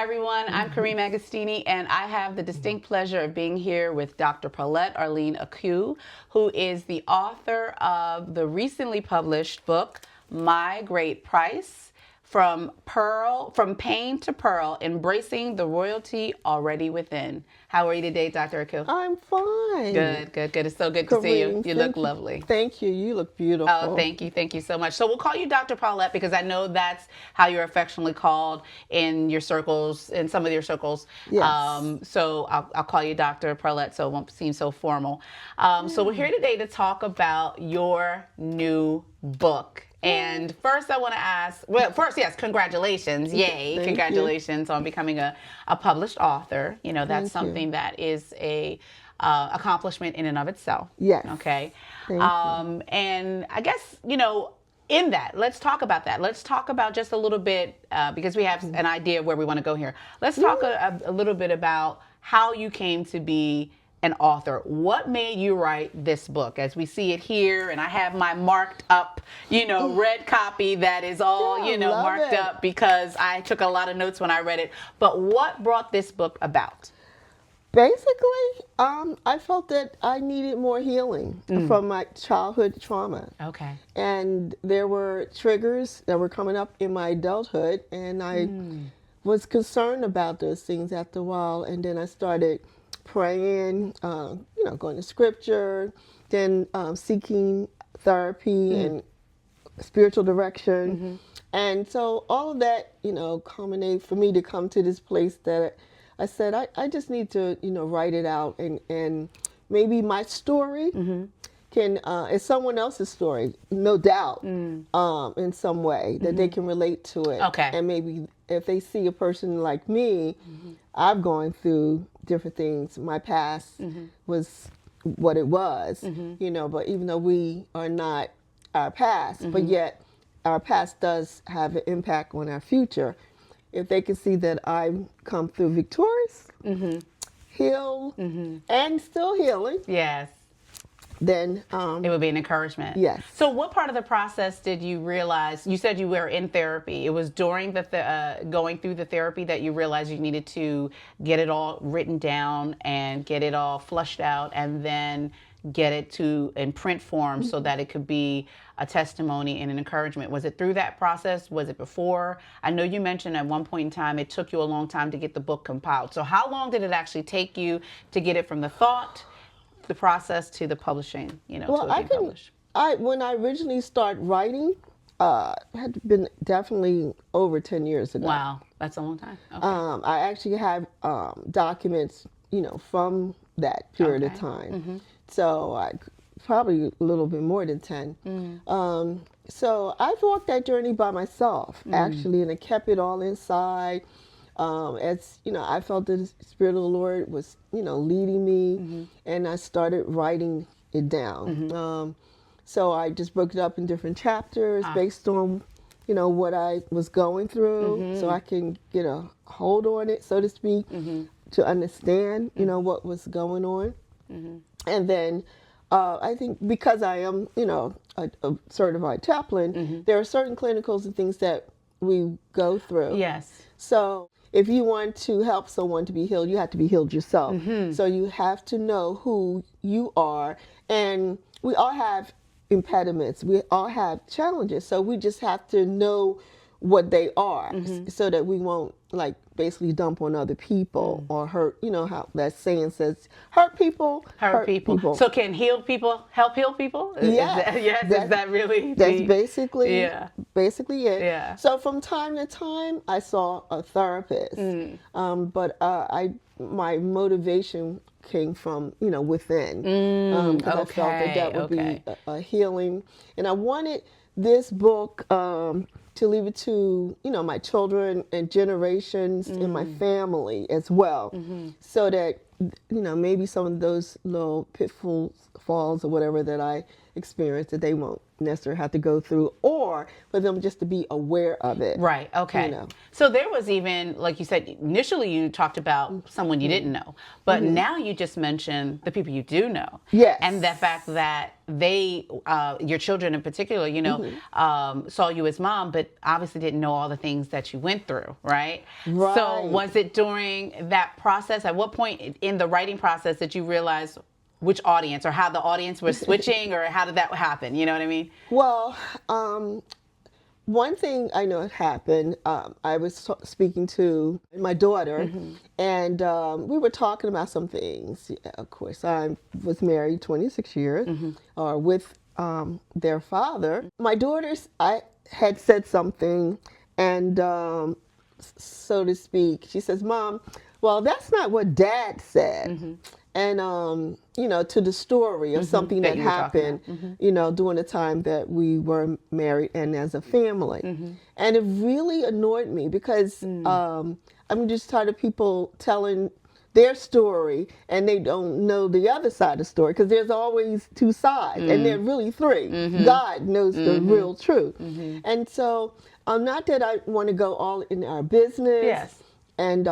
Hi, everyone. I'm Kareem Agostini, and I have the distinct pleasure of being here with Dr. Paulette Arlene Accoo, who is the author of the recently published book, My Great Price, from pain to pearl, embracing the royalty already within. How are you today, Dr. Accoo? I'm fine. Good, good, good. It's so good to see you. You look lovely. Thank you. You look beautiful. Oh, thank you. Thank you so much. So we'll call you Dr. Paulette because I know that's how you're affectionately called in your circles, in some of your circles. Yes. So I'll call you Dr. Paulette so it won't seem so formal. So we're here today to talk about your new book. And first I want to ask, well, first, yes, congratulations. Yay. Thank Congratulations on becoming a published author. You know, that's Thank you. something that is a accomplishment in and of itself. Yes. Okay. Thank you. And I guess, you know, in that, let's talk about that. Let's talk about just a little bit, because we have an idea of where we want to go here. Let's talk a little bit about how you came to be an author. What made you write this book? As we see it here, and I have my marked up, you know, red copy that is all, Yeah, you know, love marked it. up because I took a lot of notes when I read it. But what brought this book about? Basically, I felt that I needed more healing from my childhood trauma. Okay. And there were triggers that were coming up in my adulthood, and I was concerned about those things after a while. And then I started praying, you know, going to scripture, then seeking therapy and spiritual direction. And so all of that, you know, culminated for me to come to this place that I said, I just need to, you know, write it out, and maybe my story can, it's someone else's story, no doubt, in some way that they can relate to it. Okay. And maybe if they see a person like me, I've gone through different things. My past was what it was, you know, but even though we are not our past, but yet our past does have an impact on our future. If they can see that I've come through victorious, healed, and still healing, Yes. then It would be an encouragement. Yes. So what part of the process did you realize? You said you were in therapy. It was during the going through the therapy that you realized you needed to get it all written down and get it all flushed out, and then get it to in print form so that it could be a testimony and an encouragement. Was it through that process? Was it before? I know you mentioned at one point in time it took you a long time to get the book compiled. So how long did it actually take you to get it from the thought, the process, to the publishing, you know, well, to it being published? when I originally started writing, had been definitely over 10 years ago. Wow, that's a long time. Okay. I actually have documents, you know, from that period of Okay. time. So I probably a little bit more than 10. So I've walked that journey by myself, actually, and I kept it all inside. As you know, I felt that the Spirit of the Lord was, you know, leading me, and I started writing it down. So I just broke it up in different chapters based on, you know, what I was going through, so I can get a hold on it, so to speak, to understand, you know, what was going on. And then I think because I am, you know, a certified chaplain, there are certain clinicals and things that we go through. Yes. So if you want to help someone to be healed, you have to be healed yourself. So you have to know who you are. And we all have impediments. We all have challenges. So we just have to know what they are, so that we won't, like, basically dump on other people or hurt, you know, how that saying says, hurt people, Hurt people. So can healed people help heal people? Yeah. Yes. Is that really? That's basically it. Yeah. So from time to time, I saw a therapist, but my motivation came from, you know, within, because I felt that would be a healing, and I wanted this book to leave it to, you know, my children and generations in my family as well, so that, you know, maybe some of those little pitfalls or whatever that I experience that they won't necessarily have to go through, or for them just to be aware of it. Right. Okay. You know. So there was even, like you said, initially you talked about someone you didn't know, but now you just mentioned the people you do know. Yes. And the fact that they, your children in particular, you know, saw you as mom, but obviously didn't know all the things that you went through, right? Right. So was it during that process, at what point in the writing process did you realize which audience, or how the audience was switching, or how did that happen? You know what I mean? Well, one thing I know had happened, I was speaking to my daughter, and we were talking about some things. Yeah, of course, I was married 26 years with their father. My daughters, I had said something, and so to speak, she says, "Mom, well, that's not what Dad said." And you know, to the story of something that you were talking happened, you know, during the time that we were married and as a family, and it really annoyed me because I'm just tired of people telling their story and they don't know the other side of the story, because there's always two sides, and there are really three. God knows the real truth, and so not that I want to go all in our business. Yes. And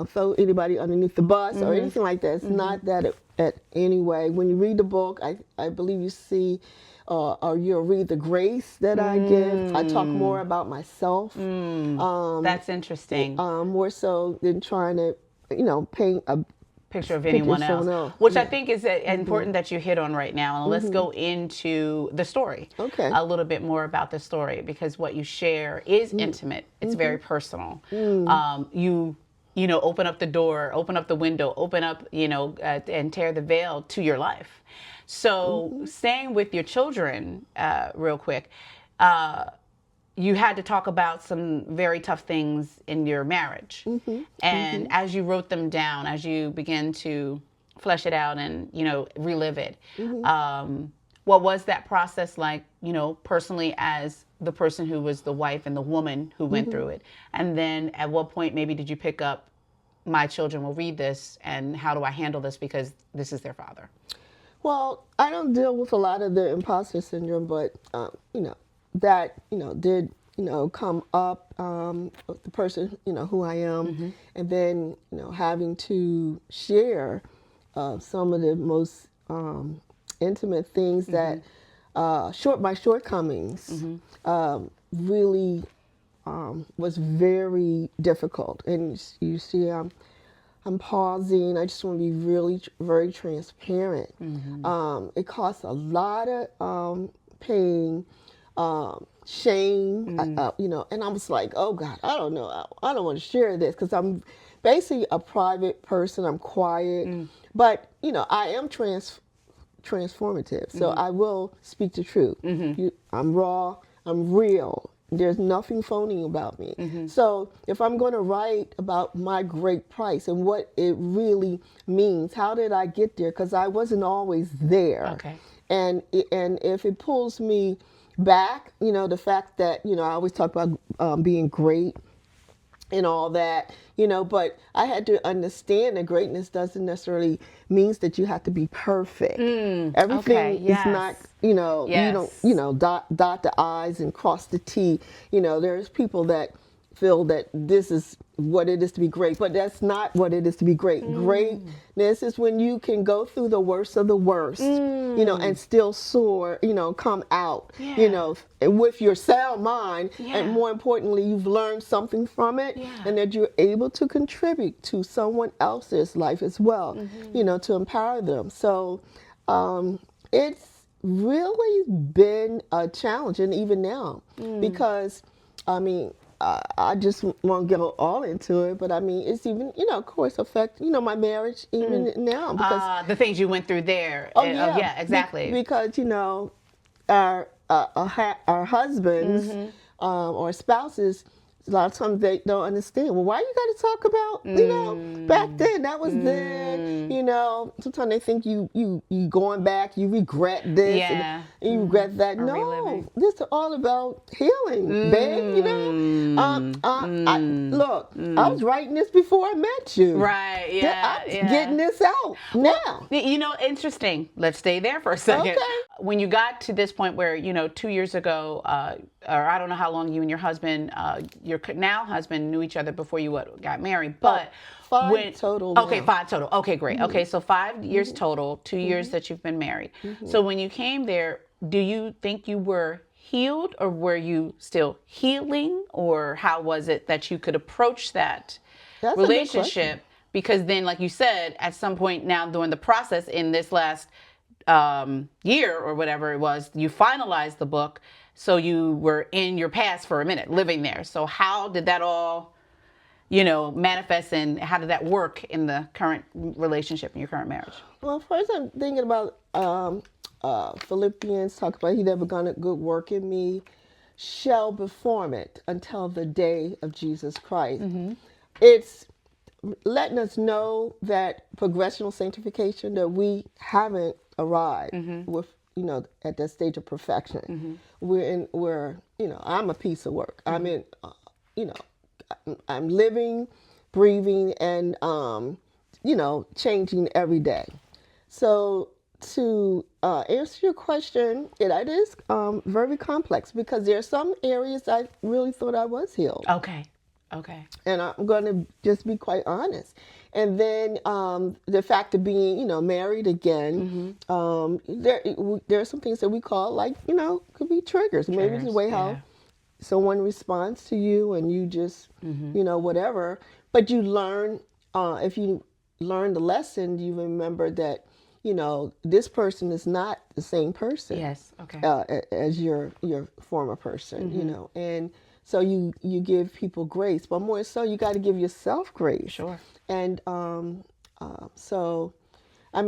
throw anybody underneath the bus or anything like that. It's not that at any way. When you read the book, I believe you see, or you'll read the grace that I give. I talk more about myself. That's interesting. More so than trying to, you know, paint a picture of anyone someone else, else. which I think is important that you hit on right now. And let's go into the story. Okay. A little bit more about the story, because what you share is intimate. It's very personal. You know, open up the door, open up the window, open up, you know, and tear the veil to your life. So staying with your children, real quick, you had to talk about some very tough things in your marriage. And as you wrote them down, as you began to flesh it out and, you know, relive it, what was that process like, you know, personally, as the person who was the wife and the woman who went through it? And then at what point maybe did you pick up, my children will read this, and how do I handle this because this is their father? Well, I don't deal with a lot of the imposter syndrome, but you know, that, you know, did, you know, come up with the person, you know, who I am, and then, you know, having to share some of the most intimate things that my shortcomings really was very difficult. And you see, I'm pausing. I just want to be really very transparent. It costs a lot of pain, shame, you know, and I was like, oh God, I don't know. I don't want to share this, because I'm basically a private person. I'm quiet, but, you know, I am transformative. So I will speak the truth. I'm raw. I'm real. There's nothing phony about me. So if I'm going to write about my great price and what it really means, how did I get there? Because I wasn't always there. Okay. And if it pulls me back, you know, the fact that, you know, I always talk about being great and all that, you know, but I had to understand that greatness doesn't necessarily means that you have to be perfect. Everything is not, you know, you don't, you know, dot the I's and cross the T. You know, there's people that feel that this is what it is to be great, but that's not what it is to be great. Greatness is when you can go through the worst of the worst, you know, and still soar, you know, come out, you know, with your sound mind, and more importantly, you've learned something from it, and that you're able to contribute to someone else's life as well, you know, to empower them. So it's really been a challenge, and even now, because, I mean, I just won't get all into it, but I mean, it's even, you know, of course, affect, you know, my marriage even now, because the things you went through there. Yeah, exactly. Because, you know, our husbands or spouses a lot of times they don't understand. Well, why you got to talk about, back then, that was then, sometimes they think you going back, you regret this Yeah. and you regret that. Or No, reliving. this is all about healing, babe, look, I was writing this before I met you. Right, yeah, I'm getting this out now. Interesting. Let's stay there for a second. Okay. When you got to this point where, 2 years ago, or I don't know how long you and your husband, your now husband, knew each other before you got married, but Five total. Okay, now. 5 total. Okay, great. Okay, so 5 years total, 2 years that you've been married. So when you came there, do you think you were healed, or were you still healing, or how was it that you could approach that That's a good relationship? Because then, like you said, at some point now during the process in this last year or whatever it was, you finalized the book. So you were in your past for a minute, living there. So how did that all, manifest, and how did that work in the current relationship, in your current marriage? Well, first I'm thinking about Philippians, talk about he that begun a good work in me shall perform it until the day of Jesus Christ. It's letting us know that progressional sanctification, that we haven't arrived with, at that stage of perfection. I'm a piece of work. I'm in, I'm living, breathing, and, changing every day. So to answer your question, it is very complex, because there are some areas I really thought I was healed. Okay. And I'm going to just be quite honest. And then the fact of being, married again, there are some things that we call, like, could be triggers. Maybe it's the way how someone responds to you, and you just, whatever. But you learn, if you learn the lesson, you remember that, this person is not the same person. Yes. Okay. As your former person, and so you give people grace, but more so you got to give yourself grace. Sure. And so I'm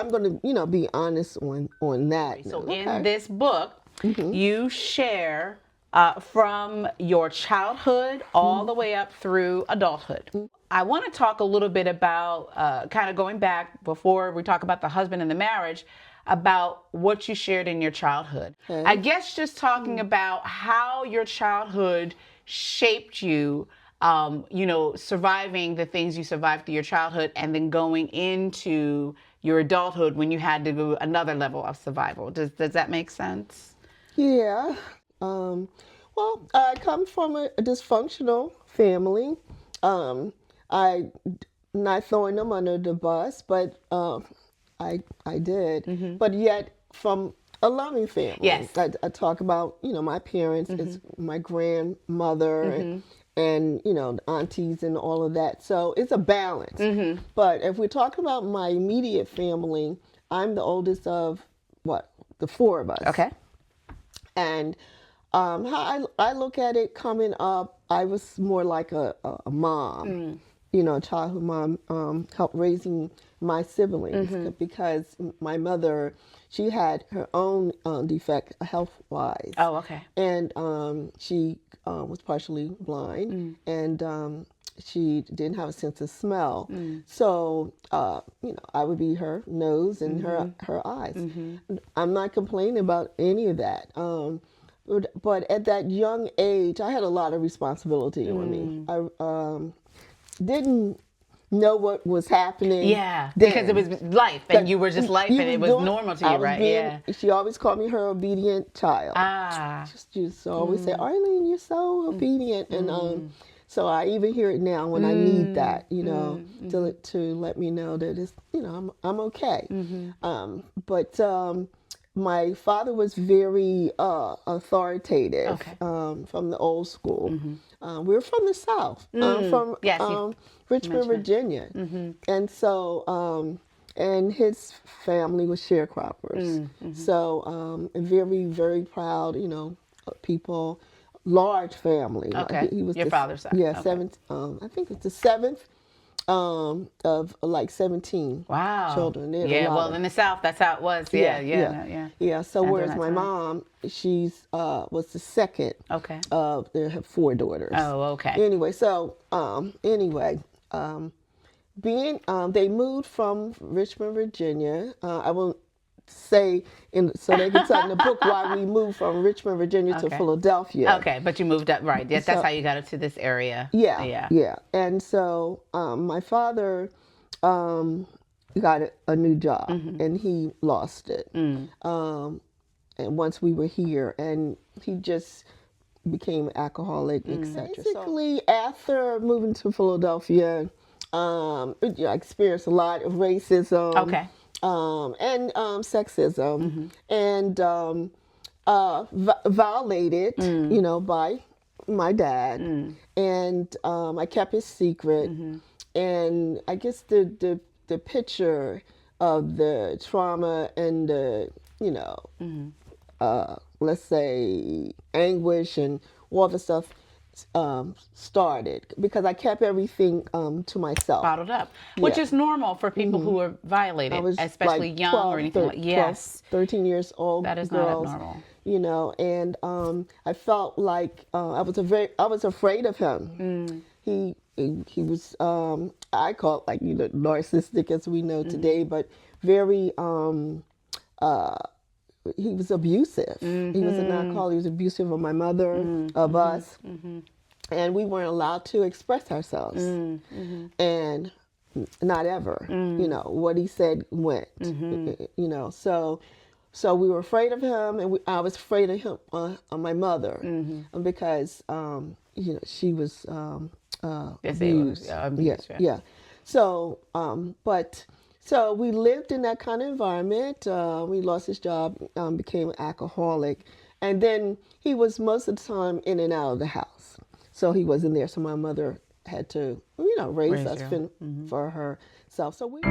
going to be honest on that. So Okay. in this book, you share from your childhood all the way up through adulthood. I want to talk a little bit about, kind of going back before we talk about the husband and the marriage, about what you shared in your childhood. Okay. I guess just talking about how your childhood shaped you, surviving the things you survived through your childhood, and then going into your adulthood when you had to do another level of survival. Does that make sense? Yeah. Well, I come from a dysfunctional family. I'm not throwing them under the bus, but I did. But yet from a loving family. Yes. I talk about, my parents, it's my grandmother, and the aunties and all of that. So it's a balance. But if we're talking about my immediate family, I'm the oldest of the 4 of us. Okay. And how I look at it coming up, I was more like a mom, a childhood mom, helped raising my siblings, because my mother, she had her own defect health-wise. Oh, okay. And she was partially blind, and she didn't have a sense of smell. So, I would be her nose and her eyes. I'm not complaining about any of that. But at that young age, I had a lot of responsibility on me. I didn't know what was happening. Yeah, then. because it was life, and you were just life, and it was normal to you, right? She always called me her obedient child. She used to always say, Arlene, you're so obedient. And so I even hear it now when I need that, to let me know that it's, I'm okay. But my father was very authoritative, from the old school. We were from the South, from Richmond, Virginia. And so, and his family was sharecroppers. So, very, very proud, people, large family. Okay. He was your father's side. Yeah, okay. I think it's the 7th of like 17 Wow. children. They had a Yeah, lot well, of- in the South, that's how it was. Yeah, yeah. yeah. So And during whereas that my time. mom, she's was the second Okay. of they have 4 daughters. Oh, okay. Anyway, so being they moved from Richmond, Virginia. I won't say so they can tell in the book why we moved from Richmond, Virginia to Okay. Philadelphia. Okay, but you moved up, right? Yes, that's So- how you got into this area. Yeah, Yeah. yeah. And so my father got a new job, and he lost it. And once we were here, and he just became an alcoholic, etc. Basically, after moving to Philadelphia, I experienced a lot of racism. Okay. And sexism, and violated, by my dad, and I kept his secret, and I guess the picture of the trauma and the let's say anguish and all the stuff started because I kept everything to myself. Bottled up, which Yeah. is normal for people who are violated, I was especially like young 12, or anything like 12, yes. 13 years old That is girls, not abnormal. And I felt like I was afraid of him. He was I call it like narcissistic as we know today, but very he was abusive. He was an alcoholic. He was abusive of my mother, of us, and we weren't allowed to express ourselves. And not ever. What he said went. So we were afraid of him, and I was afraid of him, my mother, because she was abused. Abused, Yeah. So so we lived in that kind of environment. We lost his job, became an alcoholic, and then he was most of the time in and out of the house. So he wasn't there. So my mother had to, raise us you. for herself. So we.